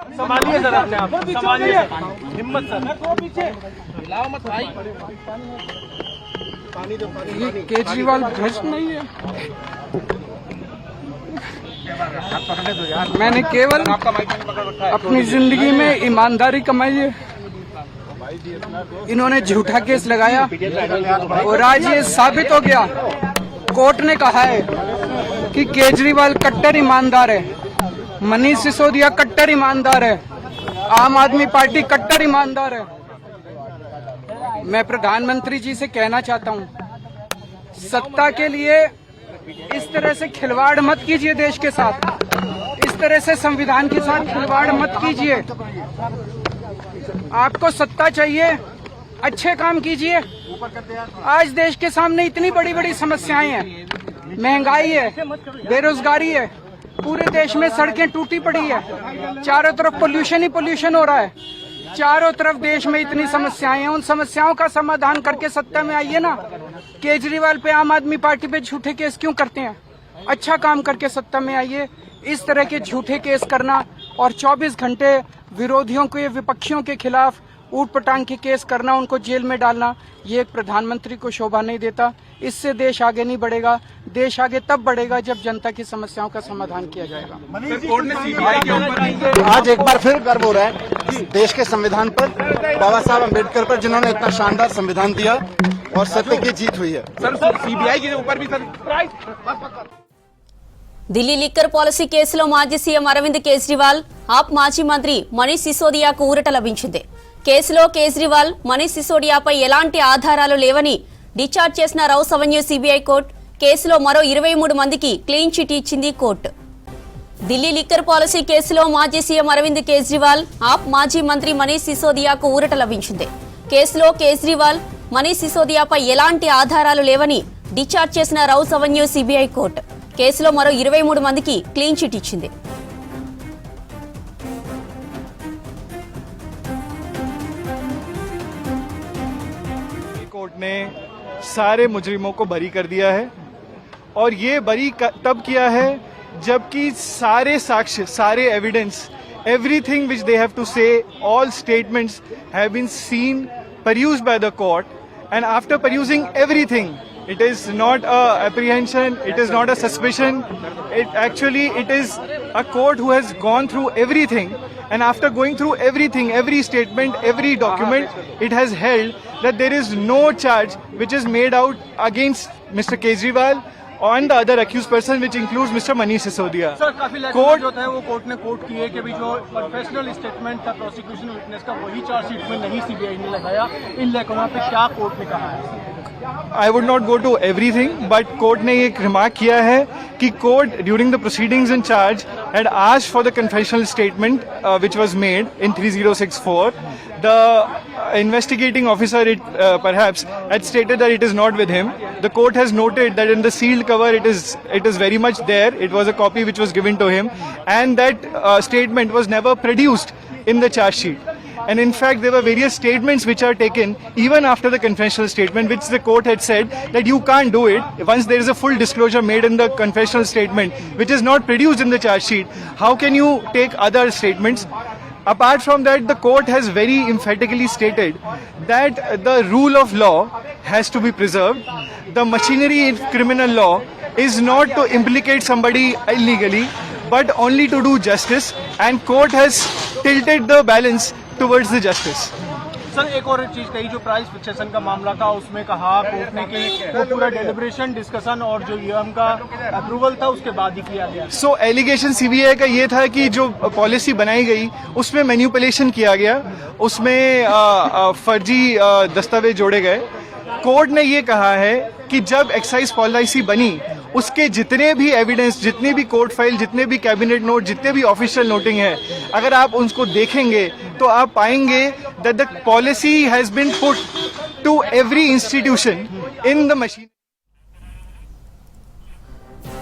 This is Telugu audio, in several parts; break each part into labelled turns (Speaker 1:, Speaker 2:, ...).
Speaker 1: संभालिए सर अपने आप, संभालिए हिम्मत सर, पीछे हिलाओ मत भाई।
Speaker 2: ये केजरीवाल भ्रष्ट नहीं है। मैंने केवल अपनी जिंदगी में ईमानदारी कमाई है। इन्होंने झूठा केस लगाया और आज ये साबित हो गया। कोर्ट ने कहा है कि केजरीवाल कट्टर ईमानदार है, मनीष सिसोदिया कट्टर ईमानदार है, आम आदमी पार्टी कट्टर ईमानदार है। मैं प्रधानमंत्री जी से कहना चाहता हूं, सत्ता के लिए इस तरह से खिलवाड़ मत कीजिए, देश के साथ इस तरह से संविधान के साथ खिलवाड़ मत कीजिए। आपको सत्ता चाहिए, अच्छे काम कीजिए। आज देश के सामने इतनी बड़ी बड़ी समस्याएं हैं, महंगाई है, बेरोजगारी है, पूरे देश में सड़कें टूटी पड़ी है, चारों तरफ पोल्यूशन ही पोल्यूशन हो रहा है, चारों तरफ देश में इतनी समस्याएं हैं। उन समस्याओं का समाधान करके सत्ता में आइए ना। केजरीवाल पे, आम आदमी पार्टी पे झूठे केस क्यों करते हैं? अच्छा काम करके सत्ता में आइए। इस तरह के झूठे केस करना और 24 घंटे विरोधियों के, विपक्षियों के खिलाफ ऊट पटांग के केस करना, उनको जेल में डालना, ये एक प्रधानमंत्री को शोभा नहीं देता। इससे देश आगे नहीं बढ़ेगा। देश आगे तब बढ़ेगा जब जनता की समस्याओं का समाधान किया जाएगा।
Speaker 3: आज एक बार फिर गर्व हो रहा है देश के संविधान पर, बाबा साहब अम्बेडकर पर, जिन्होंने इतना शानदार संविधान दिया और सत्य की जीत हुई है।
Speaker 1: सर सीबीआई के ऊपर भी सर।
Speaker 4: ఢిల్లీ లిక్కర్ పాలసీ కేసులో మాజీ సీఎం అరవింద్ కేజ్రీవాల్, ఆప్ మాజీ మంత్రి మనీష్ సిసోడియాకు ఊరట లభించింది. కేసులో కేజ్రీవాల్, మనీష్ సిసోడియాపై ఎలాంటి ఆధారాలు లేవని డిశ్చార్జ్ చేసిన రౌస్ అవెన్యూ సీబీఐ కోర్టు కేసులో మరో 23 మందికి క్లీన్ చిట్ ఇచ్చింది కోర్టు. ఢిల్లీ లిక్కర్ పాలసీ కేసులో మాజీ సీఎం అరవింద్ కేజ్రీవాల్, ఆప్ మాజీ మంత్రి మనీష్ సిసోడియాకు ఊరట లభించింది. కేసులో కేజ్రీవాల్, మనీష్ సిసోడియాపై ఎలాంటి ఆధారాలు లేవని డిశ్చార్జ్ చేసిన రౌస్ అవెన్యూ సీబీఐ కోర్టు కేసులో మరో 23 మందికి క్లీన్ చిట్ ఇచ్చింది.
Speaker 5: कोर्ट ने सारे मुजरिमों को बरी कर दिया है और ये बरी तब किया है जबकि सारे साक्ष्य, सारे evidence, everything which they have to say, all statements have been seen, perused by the court, and after perusing everything, it is not a apprehension, it is not a suspicion, it is a court who has gone through everything, and after going through everything, every statement, every document, it has held that there is no charge which is made out against Mr. Kejriwal and the other accused person, which includes Mr. Manish Sisodia.
Speaker 1: Sir काफी कोर्ट जो है वो कोर्ट ने कोर्ट की है कि जो प्रोफेशनल स्टेटमेंट था प्रोसिक्यूशन विटनेस का, वही चार्जशीट में नहीं सीबीआई ने लगाया। इन लेखों पे क्या कोर्ट ने कहा है?
Speaker 5: I would not go to everything, but court ने एक remark किया है कि court during the proceedings in charge had asked for the confessional statement which was made in 3064. The investigating officer perhaps had stated that it is not with him. The court has noted that in the sealed cover it is very much there. It was a copy which was given to him, and that statement was never produced in the charge sheet. And in fact, there were various statements which are taken even after the confessional statement, which the court had said that you can't do it. Once there is a full disclosure made in the confessional statement, which is not produced in the charge sheet, how can you take other statements? Apart from that, the court has very emphatically stated that the rule of law has to be preserved. The machinery in criminal law is not to implicate somebody illegally, but only to do justice, and court has tilted the balance towards the justice.
Speaker 1: Sir एक और चीज कही, जो प्राइस फिक्सेशन का मामला था उसमें कहा कोर्ट ने कि वो पूरा डेलिब्रेशन, डिस्कशन और जो ईएम का अप्रूवल था उसके बाद ही किया गया।
Speaker 5: सो एलिगेशन सीबीआई का ये था कि जो पॉलिसी बनाई गई उसमें मैनिपुलेशन किया गया, उसमें फर्जी दस्तावेज जोड़े गए। कोर्ट ने ये कहा है कि जब एक्साइज पॉलिसी बनी उसके जितने भी एविडेंस, जितनी भी कोर्ट फाइल, जितने भी कैबिनेट नोट, जितने भी ऑफिशियल नोटिंग है, अगर आप उनको देखेंगे तो आप पाएंगे that the policy has been put to every institution in the machine.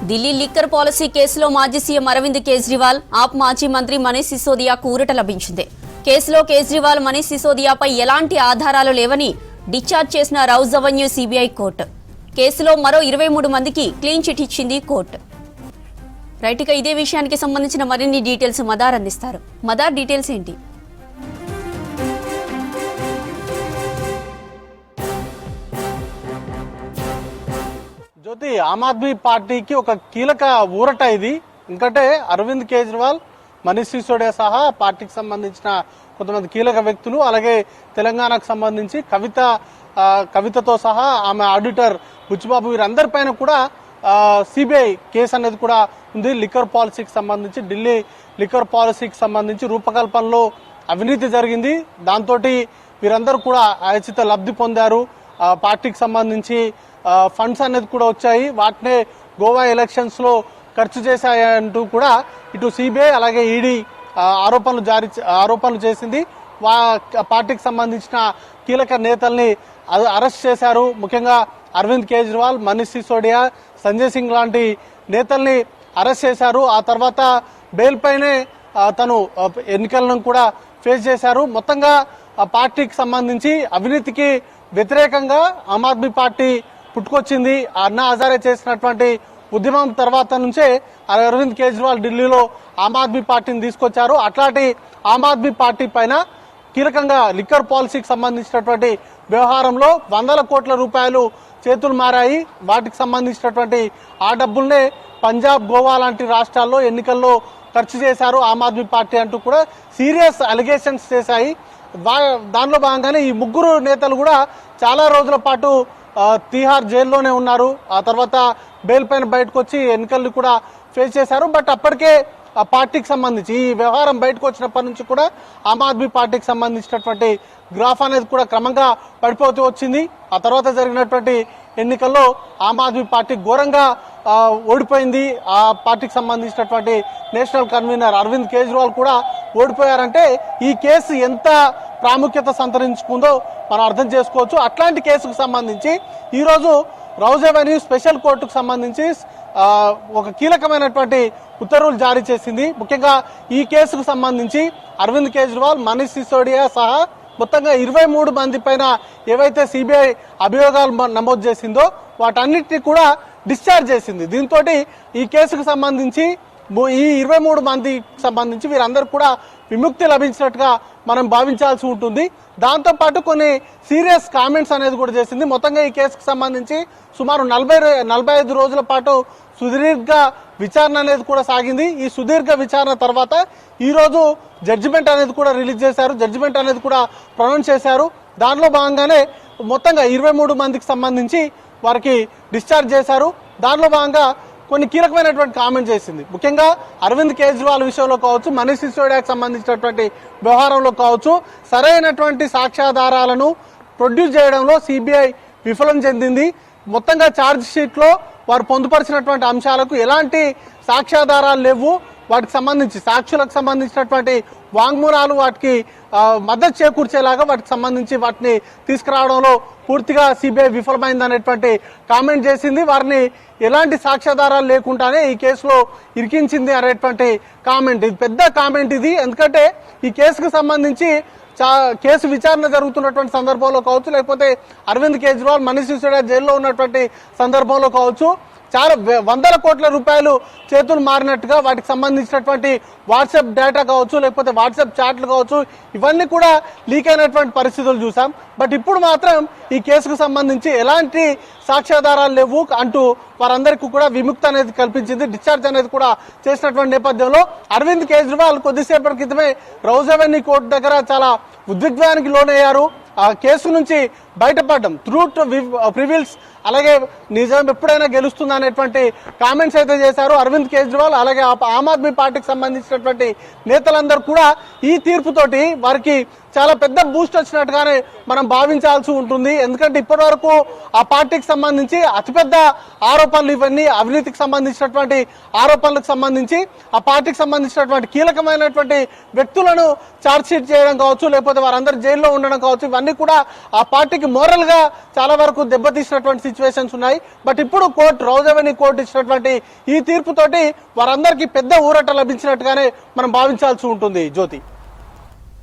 Speaker 4: Delhi liquor policy కేసులో మాజీ సీఎం అరవింద్ కేజ్రీవాల్, ఆప్ మాజీ మంత్రి మనీష్ సిసోదియాకు ఊరట లభించింది. కేసులో కేజ్రీవాల్, మనీష్ సిసోదియాపై ఎలాంటి ఆధారాలు లేవని డిశ్చార్జ్ చేసిన రౌస్ అవెన్యూ సీబీఐ కోర్టు కేసులో మరో 23 మందికి క్లీన్ చిట్ ఇచ్చింది కోర్టు. రైట్, ఇక ఇదే విషయానికి సంబంధించిన మరిన్ని డీటెయిల్స్ మదార్ అందిస్తారు. మదార్, డీటెయిల్స్ ఏంటి?
Speaker 6: జ్యోతి, ఆమ్ ఆద్మీ పార్టీకి ఒక కీలక ఊరట ఇది. ఎందుకంటే అరవింద్ కేజ్రీవాల్, మనీష్ సిసోడియా సహా పార్టీకి సంబంధించిన కొంతమంది కీలక వ్యక్తులు, అలాగే తెలంగాణకు సంబంధించి కవితతో సహా ఆమె ఆడిటర్ బుచ్చిబాబు, వీరందరిపైన కూడా సిబిఐ కేసు అనేది కూడా ఉంది. లిక్కర్ పాలసీకి సంబంధించి, ఢిల్లీ లిక్కర్ పాలసీకి సంబంధించి రూపకల్పనలో అవినీతి జరిగింది. దాంతో వీరందరూ కూడా అయచిత లబ్ధి పొందారు. పార్టీకి సంబంధించి ఫండ్స్ అనేది కూడా వచ్చాయి. వాటినే గోవా ఎలక్షన్స్ లో ఖర్చు చేశాయంటూ కూడా ఇటు సిబిఐ అలాగే ఈడీ ఆరోపణలు చేసింది. పార్టీకి సంబంధించిన కీలక నేతల్ని అరెస్ట్ చేశారు. ముఖ్యంగా అరవింద్ కేజ్రీవాల్, మనీష్ సిసోడియా, సంజయ్ సింగ్ లాంటి నేతల్ని అరెస్ట్ చేశారు. ఆ తర్వాత బెయిల్ పైనే తను ఎన్నికలను కూడా ఫేస్ చేశారు. మొత్తంగా ఆ పార్టీకి సంబంధించి అవినీతికి వ్యతిరేకంగా ఆమ్ ఆద్మీ పార్టీ పుట్టుకొచ్చింది. అన్నా హజారే చేసినటువంటి ఉద్యమం తర్వాత నుంచే అరవింద్ కేజ్రీవాల్ ఢిల్లీలో ఆమ్ ఆద్మీ పార్టీని తీసుకొచ్చారు. అట్లాంటి ఆమ్ ఆద్మీ పార్టీ పైన కీలకంగా లిక్కర్ పాలసీకి సంబంధించినటువంటి వ్యవహారంలో 100 కోట్ల రూపాయలు చేతులు మారాయి. వాటికి సంబంధించినటువంటి ఆ డబ్బుల్నే పంజాబ్, గోవా లాంటి రాష్ట్రాల్లో ఎన్నికల్లో ఖర్చు చేశారు ఆమ్ ఆద్మీ పార్టీ అంటూ కూడా సీరియస్ అలిగేషన్స్ చేశాయి. దానిలో భాగంగానే ఈ ముగ్గురు నేతలు కూడా చాలా రోజుల పాటు తిహార్ జైల్లోనే ఉన్నారు. ఆ తర్వాత బెయిల్ పైన బయటకు వచ్చి ఎన్నికల్ని కూడా ఫేస్ చేశారు. బట్ అప్పటికే ఆ పార్టీకి సంబంధించి ఈ వ్యవహారం బయటకు వచ్చినప్పటి నుంచి కూడా ఆమ్ ఆద్మీ పార్టీకి సంబంధించినటువంటి గ్రాఫ్ అనేది కూడా క్రమంగా పడిపోతూ వచ్చింది. ఆ తర్వాత జరిగినటువంటి ఎన్నికల్లో ఆమ్ ఆద్మీ పార్టీ ఘోరంగా ఓడిపోయింది. ఆ పార్టీకి సంబంధించినటువంటి నేషనల్ కన్వీనర్ అరవింద్ కేజ్రీవాల్ కూడా ఓడిపోయారంటే ఈ కేసు ఎంత ప్రాముఖ్యత సంతరించుకుందో మనం అర్థం చేసుకోవచ్చు. అట్లాంటి కేసుకు సంబంధించి ఈరోజు రౌజ్ అవెన్యూ స్పెషల్ కోర్టుకు సంబంధించి ఒక కీలకమైనటువంటి ఉత్తర్వులు జారీ చేసింది. ముఖ్యంగా ఈ కేసుకు సంబంధించి అరవింద్ కేజ్రీవాల్, మనీష్ సిసోడియా సహా మొత్తంగా 23 మంది పైన ఏవైతే సిబిఐ అభియోగాలు నమోదు చేసిందో వాటన్నిటిని కూడా డిశ్చార్జ్ చేసింది. దీంతో ఈ కేసుకు సంబంధించి ఈ 23 మందికి సంబంధించి వీరందరూ కూడా విముక్తి లభించినట్టుగా మనం భావించాల్సి ఉంటుంది. దాంతో పాటు కొన్ని సీరియస్ కామెంట్స్ అనేది కూడా చేసింది. మొత్తంగా ఈ కేసుకు సంబంధించి సుమారు 45 రోజుల పాటు సుదీర్ఘ విచారణ అనేది కూడా సాగింది. ఈ సుదీర్ఘ విచారణ తర్వాత ఈ రోజు జడ్జిమెంట్ అనేది కూడా రిలీజ్ చేశారు. జడ్జిమెంట్ అనేది కూడా ప్రొనౌన్స్ చేశారు. దానిలో భాగంగానే మొత్తంగా 23 మందికి సంబంధించి వారికి డిశ్చార్జ్ చేశారు. దానిలో భాగంగా కొన్ని కీలకమైనటువంటి కామెంట్ చేసింది. ముఖ్యంగా అరవింద్ కేజ్రీవాల్ విషయంలో కావచ్చు, మనీష్ సిసోడియాకి సంబంధించినటువంటి వ్యవహారంలో కావచ్చు, సరైనటువంటి సాక్ష్యాధారాలను ప్రొడ్యూస్ చేయడంలో సిబిఐ విఫలం చెందింది. మొత్తంగా ఛార్జ్ షీట్ లో వారు పొందుపరిచినటువంటి అంశాలకు ఎలాంటి సాక్ష్యాధారాలు లేవు. వాటికి సంబంధించి సాక్షులకు సంబంధించినటువంటి వాంగ్మూలాలు వాటికి మద్దతు చేకూర్చేలాగా వాటికి సంబంధించి వాటిని తీసుకురావడంలో పూర్తిగా సిబిఐ విఫలమైందనేటువంటి కామెంట్ చేసింది. వారిని ఎలాంటి సాక్ష్యాధారాలు లేకుండానే ఈ కేసులో ఇరికించింది అనేటువంటి కామెంట్. ఇది పెద్ద కామెంట్ ఇది. ఎందుకంటే ఈ కేసుకు సంబంధించి కేసు విచారణ జరుగుతున్నటువంటి సందర్భంలో కావచ్చు, లేకపోతే అరవింద్ కేజ్రీవాల్, మనీష్ సిసోడియా జైల్లో ఉన్నటువంటి సందర్భంలో కావచ్చు, చాలా 100 కోట్ల రూపాయలు చేతులు మారినట్టుగా వాటికి సంబంధించినటువంటి వాట్సాప్ డేటా కావచ్చు, లేకపోతే వాట్సాప్ చాట్లు కావచ్చు, ఇవన్నీ కూడా లీక్ అయినటువంటి పరిస్థితులు చూసాం. బట్ ఇప్పుడు మాత్రం ఈ కేసుకు సంబంధించి ఎలాంటి సాక్ష్యాధారాలు లేవు అంటూ వారందరికీ కూడా విముక్తి అనేది కల్పించింది. డిశ్చార్జ్ అనేది కూడా చేసినటువంటి నేపథ్యంలో అరవింద్ కేజ్రీవాల్ కొద్దిసేపటి క్రితమే రౌజ్ అవెన్యూ కోర్టు దగ్గర చాలా ఉద్విగ్నానికి లోనయ్యారు. ఆ కేసు నుంచి బయటపడడం, ట్రూత్ ప్రివిల్స్, అలాగే నిజం ఎప్పుడైనా గెలుస్తుందా అనేటువంటి కామెంట్స్ అయితే చేశారు అరవింద్ కేజ్రీవాల్. అలాగే ఆమ్ ఆద్మీ పార్టీకి సంబంధించినటువంటి నేతలందరూ కూడా ఈ తీర్పుతోటి వారికి చాలా పెద్ద బూస్ట్ వచ్చినట్టుగానే మనం భావించాల్సి ఉంటుంది. ఎందుకంటే ఇప్పటి వరకు ఆ పార్టీకి సంబంధించి అతిపెద్ద ఆరోపణలు ఇవన్నీ, అవినీతికి సంబంధించినటువంటి ఆరోపణలకు సంబంధించి ఆ పార్టీకి సంబంధించినటువంటి కీలకమైనటువంటి వ్యక్తులను ఛార్జ్ షీట్ చేయడం కావచ్చు, లేకపోతే వారందరూ జైల్లో ఉండడం కావచ్చు, ఇవన్నీ కూడా ఆ పార్టీకి మోరల్ గా చాలా వరకు దెబ్బతీసినటువంటి సిచ్యువేషన్స్ ఉన్నాయి. బట్ ఇప్పుడు రౌజ్ అవెన్యూ కోర్టు ఇచ్చినటువంటి ఈ తీర్పుతోటి వారందరికీ పెద్ద ఊరట లభించినట్టుగానే మనం భావించాల్సి ఉంటుంది. జ్యోతి.